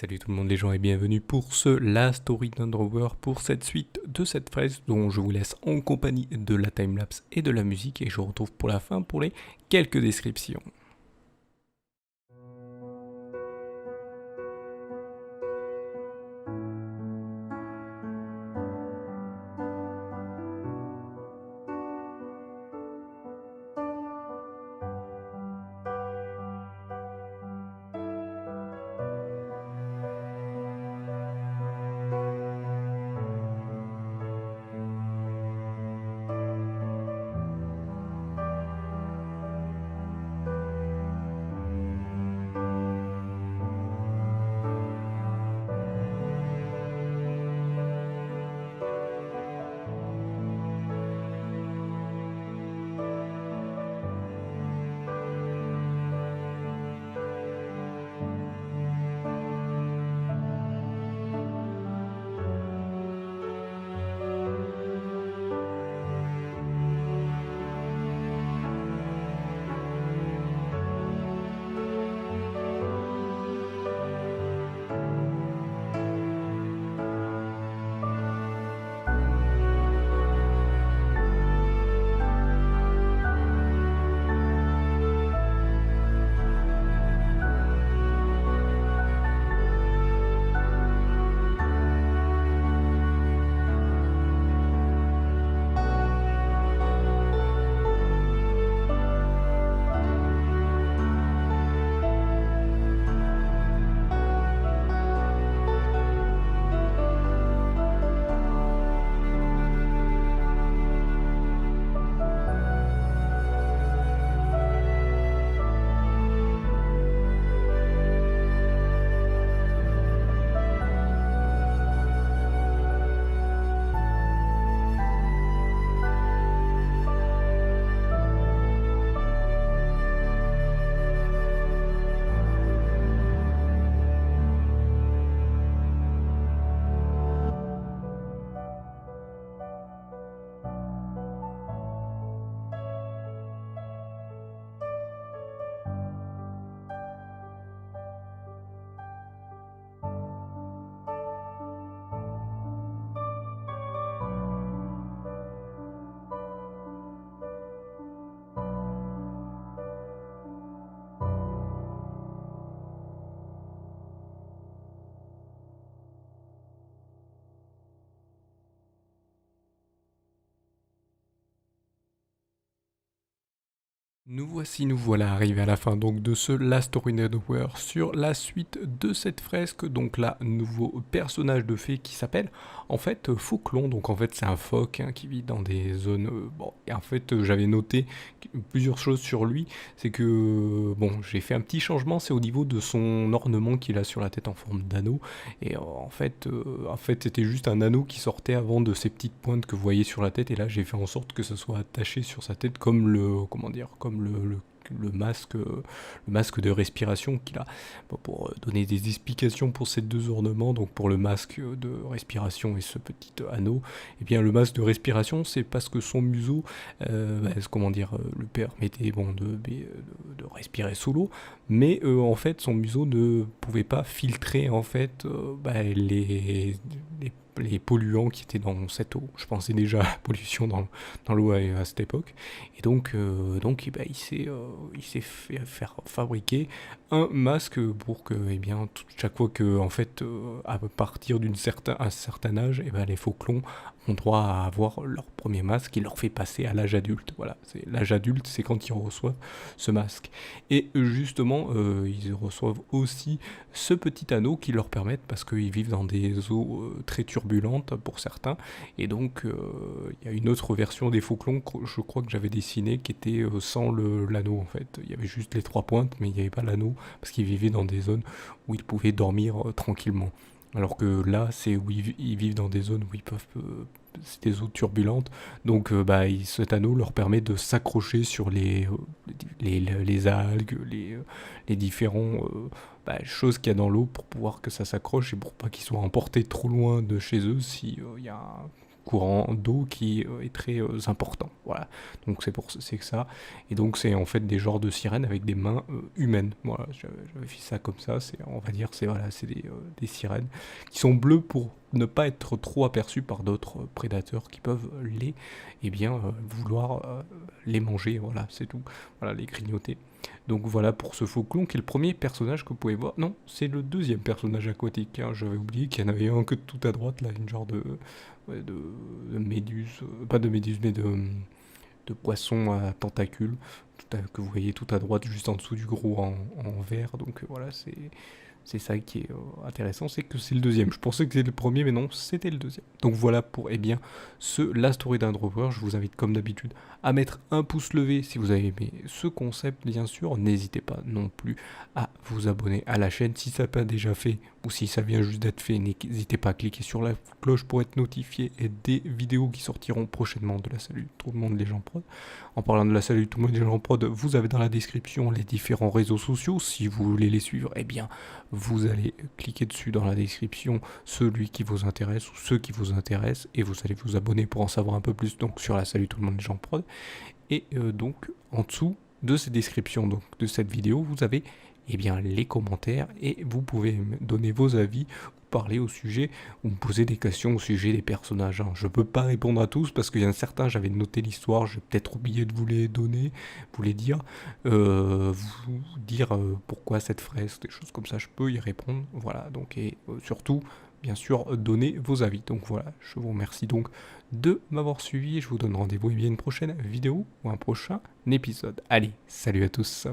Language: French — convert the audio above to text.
Salut tout le monde les gens et bienvenue pour ce Last Story d'Underwear pour cette suite de cette fraise dont je vous laisse en compagnie de la timelapse et de la musique et je vous retrouve pour la fin pour les quelques descriptions. Nous voilà arrivés à la fin donc de ce Last Story Network sur la suite de cette fresque, donc là, nouveau personnage de fée qui s'appelle en fait Fauclon, donc en fait c'est un phoque hein, qui vit dans des zones, bon, et en fait j'avais noté plusieurs choses sur lui, c'est que, bon, j'ai fait un petit changement, c'est au niveau de son ornement qu'il a sur la tête en forme d'anneau, et en fait c'était juste un anneau qui sortait avant de ces petites pointes que vous voyez sur la tête, et là j'ai fait en sorte que ça soit attaché sur sa tête comme le, comment dire, comme le masque de respiration qu'il a. Bon, pour donner des explications pour ces deux ornements, donc pour le masque de respiration et ce petit anneau, et bien le masque de respiration c'est parce que son museau, comment dire, le permettait bon, de respirer sous l'eau, mais en fait son museau ne pouvait pas filtrer en fait les polluants qui étaient dans cette eau. Je pensais déjà à la pollution dans l'eau à cette époque. Et donc eh ben, il s'est fait faire fabriquer un masque pour que, eh bien, chaque fois que, en fait, à partir un certain âge, eh ben, les faucons ont droit à avoir leur premier masque qui leur fait passer à l'âge adulte. Voilà, c'est l'âge adulte, c'est quand ils reçoivent ce masque. Et justement, ils reçoivent aussi ce petit anneau qui leur permet, parce qu'ils vivent dans des eaux très turbulentes pour certains, et donc il y a une autre version des faucons, je crois que j'avais dessiné, qui était sans l'anneau en fait. Il y avait juste les trois pointes, mais il n'y avait pas l'anneau, parce qu'ils vivaient dans des zones où ils pouvaient dormir tranquillement. Alors que là, c'est où ils vivent dans des zones où ils peuvent... c'est des eaux turbulentes, donc cet anneau leur permet de s'accrocher sur les algues, les différents choses qu'il y a dans l'eau pour pouvoir que ça s'accroche et pour pas qu'ils soient emportés trop loin de chez eux si il y a courant d'eau qui est très important. Voilà, donc c'est que ça. Et donc c'est en fait des genres de sirènes avec des mains humaines. Voilà, j'avais fait ça comme ça. On va dire, c'est des sirènes qui sont bleues pour ne pas être trop aperçues par d'autres prédateurs qui peuvent vouloir les manger. Voilà, c'est tout. Voilà, les grignoter. Donc voilà pour ce faucon qui est le premier personnage que vous pouvez voir. Non, c'est le deuxième personnage aquatique. Hein. J'avais oublié qu'il y en avait un que tout à droite, là, une genre de méduse. Pas de méduse, mais de poisson à tentacules. Que vous voyez tout à droite, juste en dessous du gros en vert. Donc voilà, c'est ça qui est intéressant, c'est que c'est le deuxième. Je pensais que c'était le premier, mais non, c'était le deuxième. Donc voilà pour, la story d'un dropper. Je vous invite comme d'habitude à mettre un pouce levé si vous avez aimé ce concept, bien sûr. N'hésitez pas non plus à vous abonner à la chaîne si ça n'a pas déjà fait, ou si ça vient juste d'être fait. N'hésitez pas à cliquer sur la cloche pour être notifié des vidéos qui sortiront prochainement de la Salut Tout le monde les gens prod. En parlant de la Salut Tout le monde les gens prod, vous avez dans la description les différents réseaux sociaux. Si vous voulez les suivre, vous allez cliquer dessus dans la description, celui qui vous intéresse ou ceux qui vous intéressent, et vous allez vous abonner pour en savoir un peu plus donc sur la Salut Tout le monde les gens prod. Et donc en dessous de cette description donc de cette vidéo, vous avez les commentaires et vous pouvez me donner vos avis, parler au sujet ou me poser des questions au sujet des personnages. Hein. Je peux pas répondre à tous parce qu'il y en a certains, j'avais noté l'histoire, j'ai peut-être oublié de vous les donner, vous les dire, vous dire pourquoi cette fraise, des choses comme ça, je peux y répondre. Voilà, donc surtout, bien sûr, donner vos avis. Donc voilà, je vous remercie donc de m'avoir suivi et je vous donne rendez-vous une prochaine vidéo ou un prochain épisode. Allez, salut à tous.